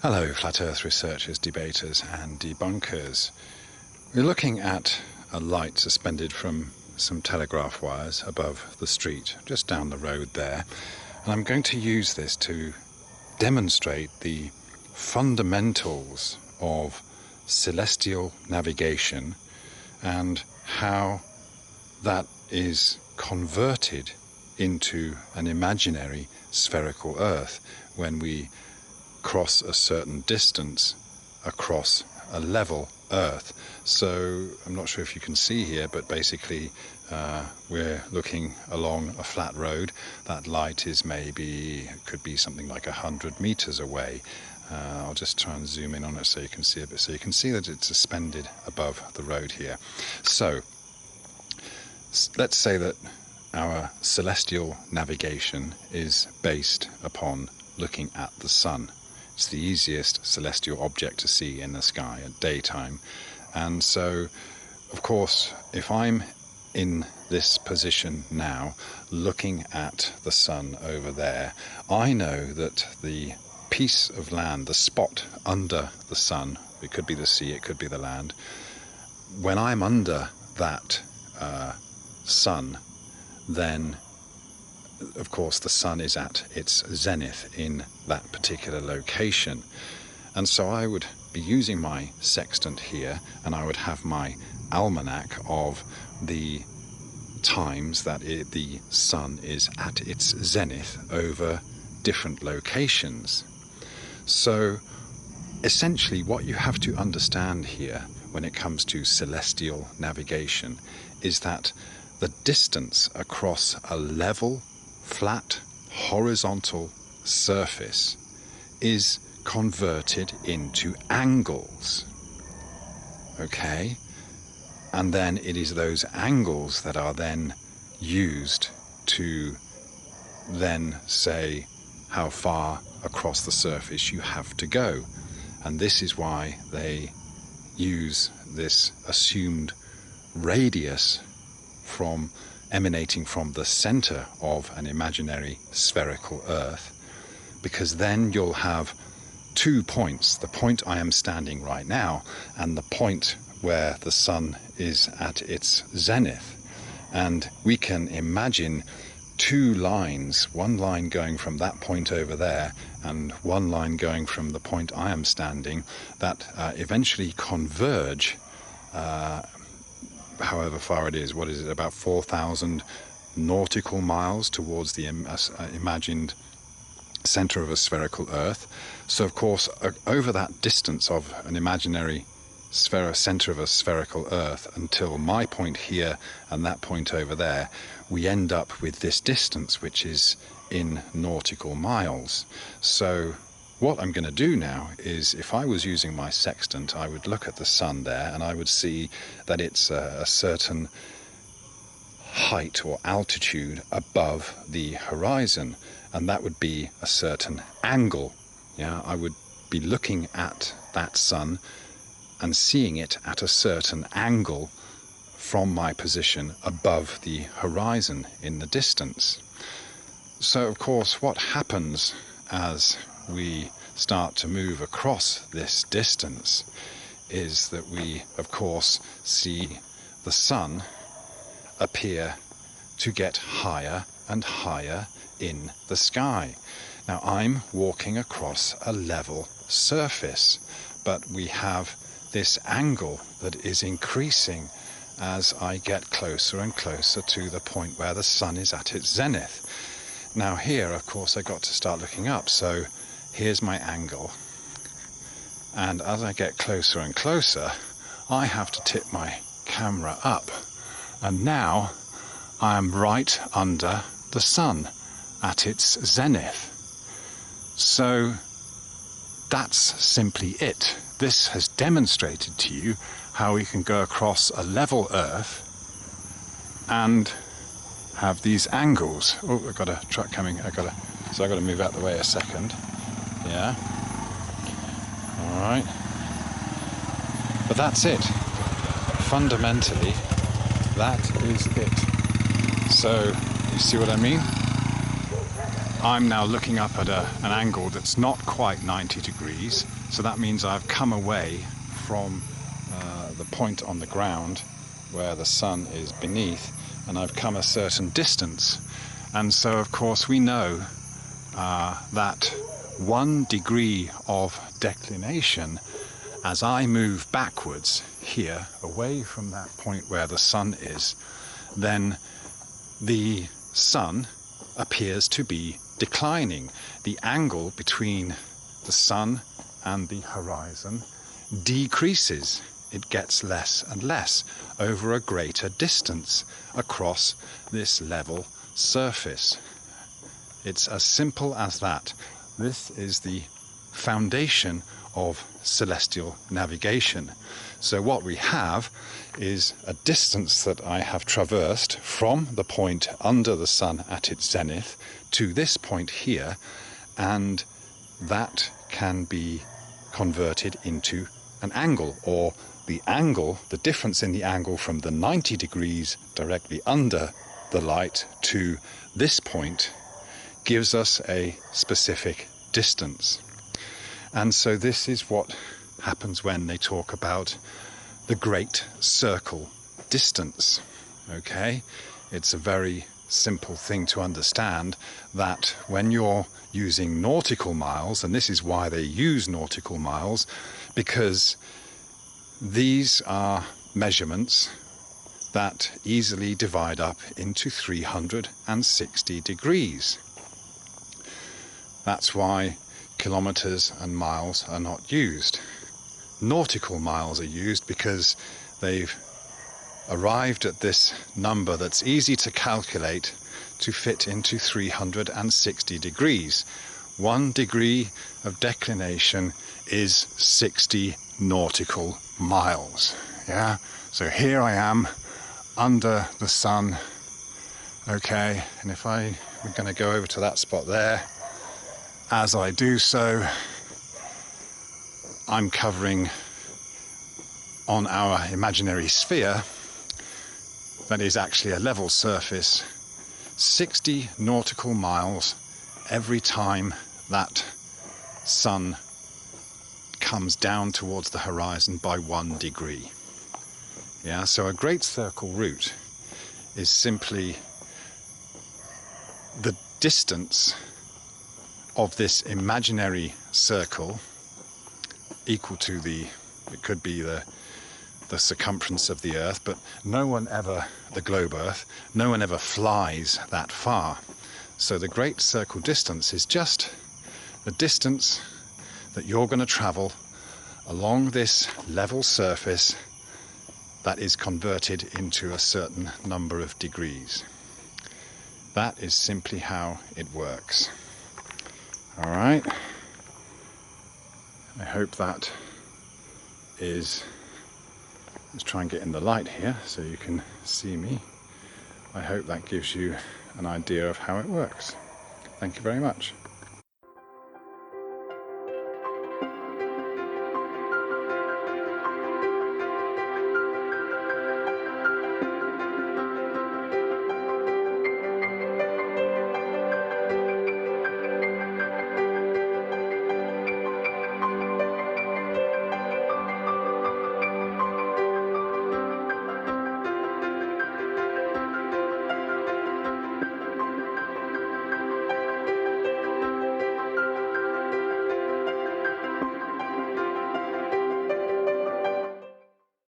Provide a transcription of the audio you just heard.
Hello, Flat Earth researchers, debaters and debunkers. We're looking at a light suspended from some telegraph wires above the street, just down the road there. And I'm going to use this to demonstrate the fundamentals of celestial navigation and how that is converted into an imaginary spherical Earth when we cross a certain distance across a level Earth. So I'm not sure if you can see here, but basically we're looking along a flat road. That light is could be something like 100 meters away. I'll just try and zoom in on it so you can see a bit. So you can see that it's suspended above the road here. So let's say that our celestial navigation is based upon looking at the sun. It's the easiest celestial object to see in the sky at daytime. And so, of course, if I'm in this position now, looking at the sun over there, I know that the piece of land, the spot under the sun, it could be the sea, it could be the land, when I'm under that sun, then of course the sun is at its zenith in that particular location. And so I would be using my sextant here, and I would have my almanac of the times that the sun is at its zenith over different locations. So essentially what you have to understand here when it comes to celestial navigation is that the distance across a level, flat, horizontal surface is converted into angles. Okay? And then it is those angles that are then used to then say how far across the surface you have to go. And this is why they use this assumed radius emanating from the center of an imaginary spherical Earth, because then you'll have 2 points, the point I am standing right now and the point where the sun is at its zenith. And we can imagine 2 lines, one line going from that point over there and one line going from the point I am standing, that eventually converge however far it is. What is it, about 4,000 nautical miles towards the imagined center of a spherical Earth. So of course over that distance of an imaginary center of a spherical Earth until my point here and that point over there, we end up with this distance which is in nautical miles. So what I'm going to do now is, if I was using my sextant, I would look at the sun there and I would see that it's a certain height or altitude above the horizon, and that would be a certain angle. Yeah, I would be looking at that sun and seeing it at a certain angle from my position above the horizon in the distance. So of course what happens as we start to move across this distance is that we of course see the sun appear to get higher and higher in the sky. Now I'm walking across a level surface, but we have this angle that is increasing as I get closer and closer to the point where the sun is at its zenith. Now here, of course, I got to start looking up, so here's my angle, and as I get closer and closer, I have to tip my camera up, and now I am right under the sun at its zenith. So that's simply it. This has demonstrated to you how we can go across a level Earth and have these angles. Oh, I've got a truck coming. So I've got to move out the way a second. Yeah. All right. But that's it. Fundamentally, that is it. So, you see what I mean? I'm now looking up at an angle that's not quite 90 degrees, so that means I've come away from the point on the ground where the sun is beneath, and I've come a certain distance. And so of course we know that 1 degree of declination, as I move backwards here away from that point where the sun is, then the sun appears to be declining. The angle between the sun and the horizon decreases. It gets less and less over a greater distance across this level surface. It's as simple as that. This is the foundation of celestial navigation. So what we have is a distance that I have traversed from the point under the sun at its zenith to this point here, and that can be converted into an angle, or the angle, the difference in the angle from the 90 degrees directly under the light to this point gives us a specific distance. And so this is what happens when they talk about the great circle distance. Okay, it's a very simple thing to understand that when you're using nautical miles, and this is why they use nautical miles, because these are measurements that easily divide up into 360 degrees. That's why kilometers and miles are not used. Nautical miles are used because they've arrived at this number that's easy to calculate to fit into 360 degrees. 1 degree of declination is 60 nautical miles. Yeah, so here I am under the sun. Okay, and if we're going to go over to that spot there, as I do so, I'm covering on our imaginary sphere, that is actually a level surface, 60 nautical miles every time that sun comes down towards the horizon by 1 degree. Yeah, so a great circle route is simply the distance of this imaginary circle equal to it could be the circumference of the Earth, but the globe Earth, no one ever flies that far. So the great circle distance is just the distance that you're going to travel along this level surface that is converted into a certain number of degrees. That is simply how it works. All right. I hope that is... Let's try and get in the light here so you can see me. I hope that gives you an idea of how it works. Thank you very much.